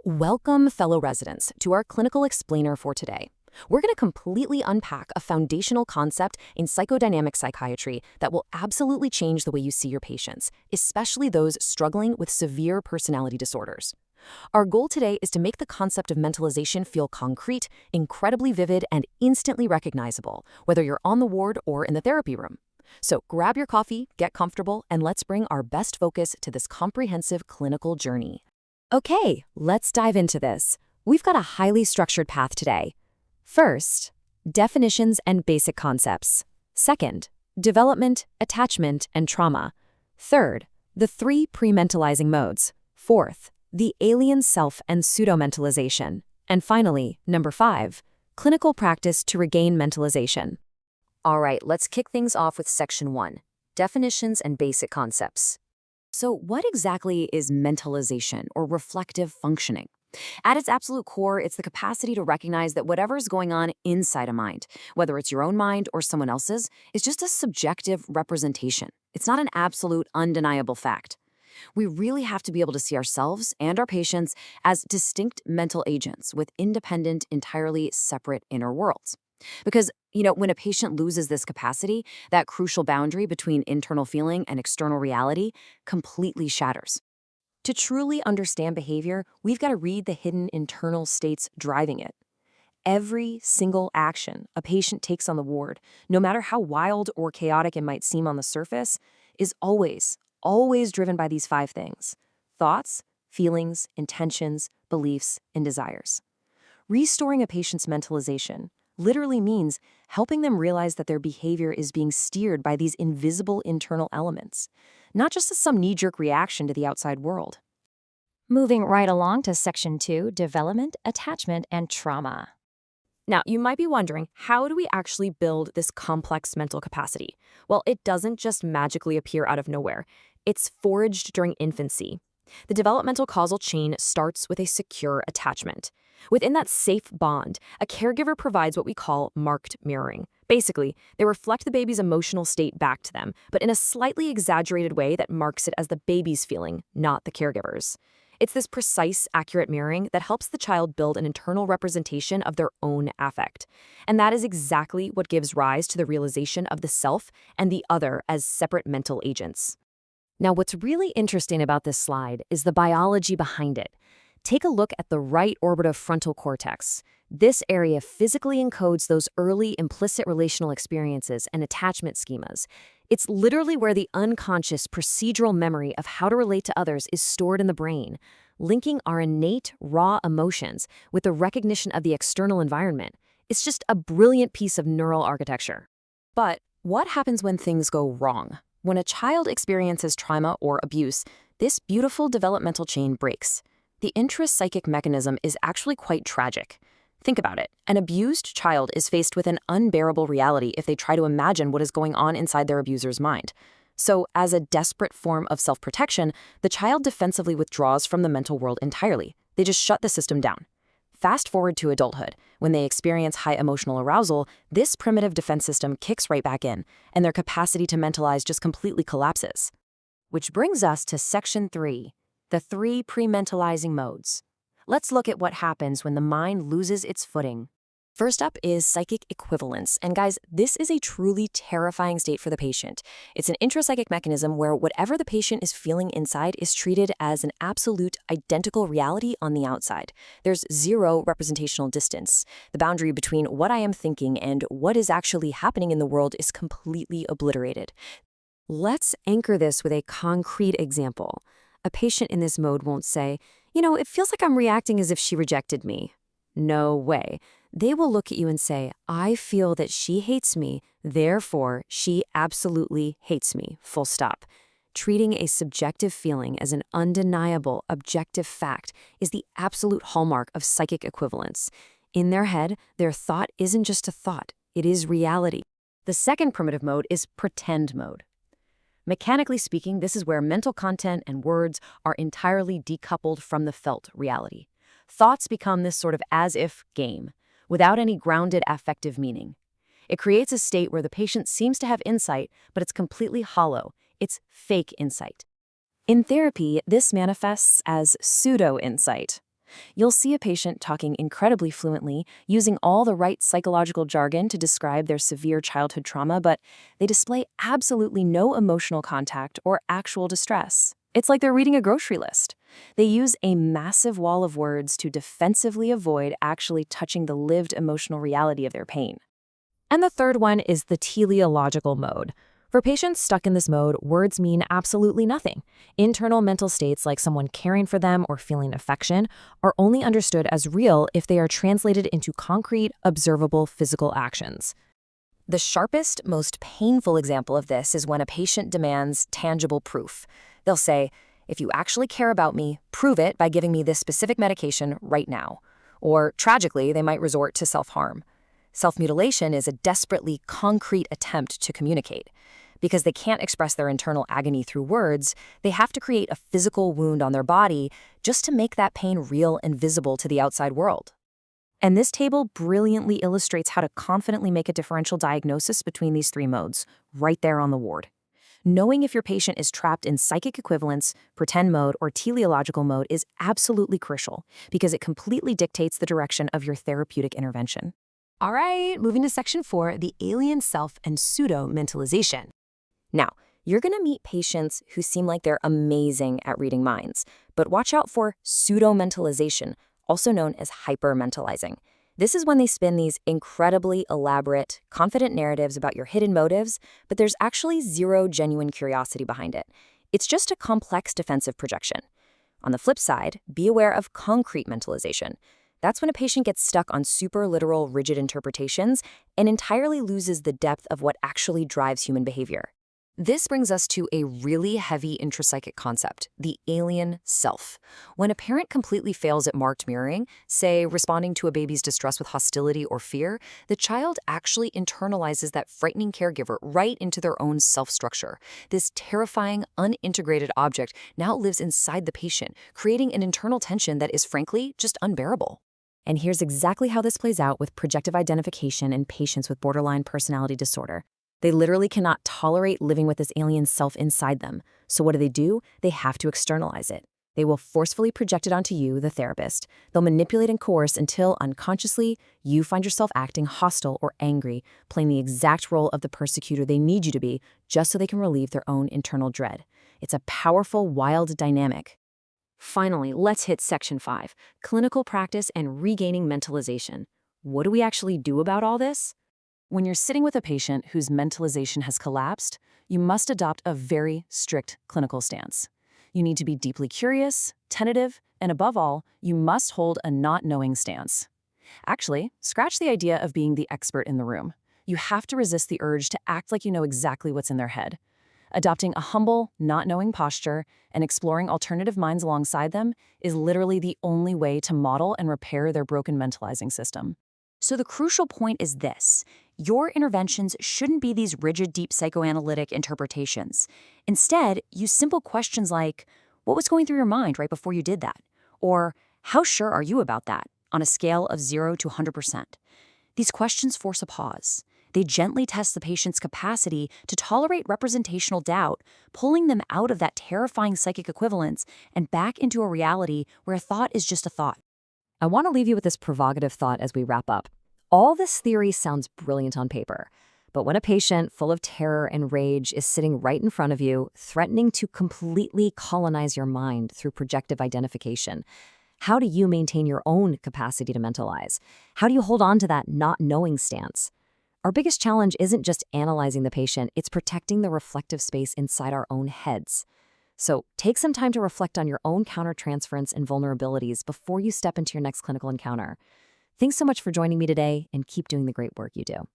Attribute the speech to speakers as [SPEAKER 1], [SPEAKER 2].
[SPEAKER 1] Welcome, fellow residents, to our clinical explainer for today. We're going to completely unpack a foundational concept in psychodynamic psychiatry that will absolutely change the way you see your patients, especially those struggling with severe personality disorders. Our goal today is to make the concept of mentalization feel concrete, incredibly vivid, and instantly recognizable, whether you're on the ward or in the therapy room. So grab your coffee, get comfortable, and let's bring our best focus to this comprehensive clinical journey. Okay, let's dive into this. We've got a highly structured path today. First, definitions and basic concepts. Second, development, attachment, and trauma. Third, the three pre-mentalizing modes. Fourth, the alien self and pseudo-mentalization. And finally, number 5, clinical practice to regain mentalization. All right, let's kick things off with section 1, definitions and basic concepts. So what exactly is mentalization or reflective functioning? At its absolute core, it's the capacity to recognize that whatever's going on inside a mind, whether it's your own mind or someone else's, is just a subjective representation. It's not an absolute, undeniable fact. We really have to be able to see ourselves and our patients as distinct mental agents with independent, entirely separate inner worlds. Because, when a patient loses this capacity, that crucial boundary between internal feeling and external reality completely shatters. To truly understand behavior, we've got to read the hidden internal states driving it. Every single action a patient takes on the ward, no matter how wild or chaotic it might seem on the surface, is always driven by these 5 things: thoughts, feelings, intentions, beliefs, and desires. Restoring a patient's mentalization literally means helping them realize that their behavior is being steered by these invisible internal elements, not just as some knee-jerk reaction to the outside world.
[SPEAKER 2] Moving right along to section 2, development, attachment, and trauma.
[SPEAKER 1] Now, you might be wondering, how do we actually build this complex mental capacity? Well, it doesn't just magically appear out of nowhere. It's forged during infancy. The developmental causal chain starts with a secure attachment. Within that safe bond, a caregiver provides what we call marked mirroring. Basically, they reflect the baby's emotional state back to them, but in a slightly exaggerated way that marks it as the baby's feeling, not the caregiver's. It's this precise, accurate mirroring that helps the child build an internal representation of their own affect. And that is exactly what gives rise to the realization of the self and the other as separate mental agents. Now, what's really interesting about this slide is the biology behind it. Take a look at the right orbital frontal cortex. This area physically encodes those early implicit relational experiences and attachment schemas. It's literally where the unconscious procedural memory of how to relate to others is stored in the brain, linking our innate, raw emotions with the recognition of the external environment. It's just a brilliant piece of neural architecture. But what happens when things go wrong? When a child experiences trauma or abuse, this beautiful developmental chain breaks. The intrapsychic mechanism is actually quite tragic. Think about it. An abused child is faced with an unbearable reality if they try to imagine what is going on inside their abuser's mind. So, as a desperate form of self-protection, the child defensively withdraws from the mental world entirely. They just shut the system down. Fast forward to adulthood. When they experience high emotional arousal, this primitive defense system kicks right back in, and their capacity to mentalize just completely collapses. Which brings us to section 3. The 3 pre-mentalizing modes. Let's look at what happens when the mind loses its footing. First up is psychic equivalence. And guys, this is a truly terrifying state for the patient. It's an intrapsychic mechanism where whatever the patient is feeling inside is treated as an absolute identical reality on the outside. There's zero representational distance. The boundary between what I am thinking and what is actually happening in the world is completely obliterated. Let's anchor this with a concrete example. A patient in this mode won't say, it feels like I'm reacting as if she rejected me. No way. They will look at you and say, I feel that she hates me, therefore she absolutely hates me, full stop. Treating a subjective feeling as an undeniable, objective fact is the absolute hallmark of psychic equivalence. In their head, their thought isn't just a thought, it is reality. The second primitive mode is pretend mode. Mechanically speaking, this is where mental content and words are entirely decoupled from the felt reality. Thoughts become this sort of as-if game, without any grounded affective meaning. It creates a state where the patient seems to have insight, but it's completely hollow. It's fake insight. In therapy, this manifests as pseudo-insight.
[SPEAKER 2] You'll see a patient talking incredibly fluently, using all the right psychological jargon to describe their severe childhood trauma, but they display absolutely no emotional contact or actual distress. It's like they're reading a grocery list. They use a massive wall of words to defensively avoid actually touching the lived emotional reality of their pain.
[SPEAKER 1] And the third one is the teleological mode. For patients stuck in this mode, words mean absolutely nothing. Internal mental states like someone caring for them or feeling affection are only understood as real if they are translated into concrete, observable physical actions. The sharpest, most painful example of this is when a patient demands tangible proof. They'll say, "If you actually care about me, prove it by giving me this specific medication right now." Or, tragically, they might resort to self-harm. Self-mutilation is a desperately concrete attempt to communicate. Because they can't express their internal agony through words, they have to create a physical wound on their body just to make that pain real and visible to the outside world. And this table brilliantly illustrates how to confidently make a differential diagnosis between these three modes, right there on the ward. Knowing if your patient is trapped in psychic equivalence, pretend mode, or teleological mode is absolutely crucial because it completely dictates the direction of your therapeutic intervention. All right, moving to section 4, the alien self and pseudo-mentalization. Now, you're going to meet patients who seem like they're amazing at reading minds, but watch out for pseudo-mentalization, also known as hypermentalizing. This is when they spin these incredibly elaborate, confident narratives about your hidden motives, but there's actually zero genuine curiosity behind it. It's just a complex defensive projection. On the flip side, be aware of concrete mentalization. That's when a patient gets stuck on super literal, rigid interpretations and entirely loses the depth of what actually drives human behavior. This brings us to a really heavy intrapsychic concept, the alien self. When a parent completely fails at marked mirroring, say responding to a baby's distress with hostility or fear, the child actually internalizes that frightening caregiver right into their own self-structure. This terrifying, unintegrated object now lives inside the patient, creating an internal tension that is frankly just unbearable. And here's exactly how this plays out with projective identification in patients with borderline personality disorder. They literally cannot tolerate living with this alien self inside them. So what do? They have to externalize it. They will forcefully project it onto you, the therapist. They'll manipulate and coerce until, unconsciously, you find yourself acting hostile or angry, playing the exact role of the persecutor they need you to be, just so they can relieve their own internal dread. It's a powerful, wild dynamic. Finally, let's hit section 5, clinical practice and regaining mentalization. What do we actually do about all this?
[SPEAKER 2] When you're sitting with a patient whose mentalization has collapsed, you must adopt a very strict clinical stance. You need to be deeply curious, tentative, and above all, you must hold a not-knowing stance. Actually, scratch the idea of being the expert in the room. You have to resist the urge to act like you know exactly what's in their head. Adopting a humble, not-knowing posture and exploring alternative minds alongside them is literally the only way to model and repair their broken mentalizing system.
[SPEAKER 3] So the crucial point is this. Your interventions shouldn't be these rigid, deep psychoanalytic interpretations. Instead, use simple questions like, what was going through your mind right before you did that? Or, how sure are you about that, on a scale of 0 to 100%? These questions force a pause. They gently test the patient's capacity to tolerate representational doubt, pulling them out of that terrifying psychic equivalence and back into a reality where a thought is just a thought.
[SPEAKER 1] I want to leave you with this provocative thought as we wrap up. All this theory sounds brilliant on paper, but when a patient full of terror and rage is sitting right in front of you, threatening to completely colonize your mind through projective identification, how do you maintain your own capacity to mentalize? How do you hold on to that not knowing stance? Our biggest challenge isn't just analyzing the patient, it's protecting the reflective space inside our own heads. So take some time to reflect on your own countertransference and vulnerabilities before you step into your next clinical encounter. Thanks so much for joining me today, and keep doing the great work you do.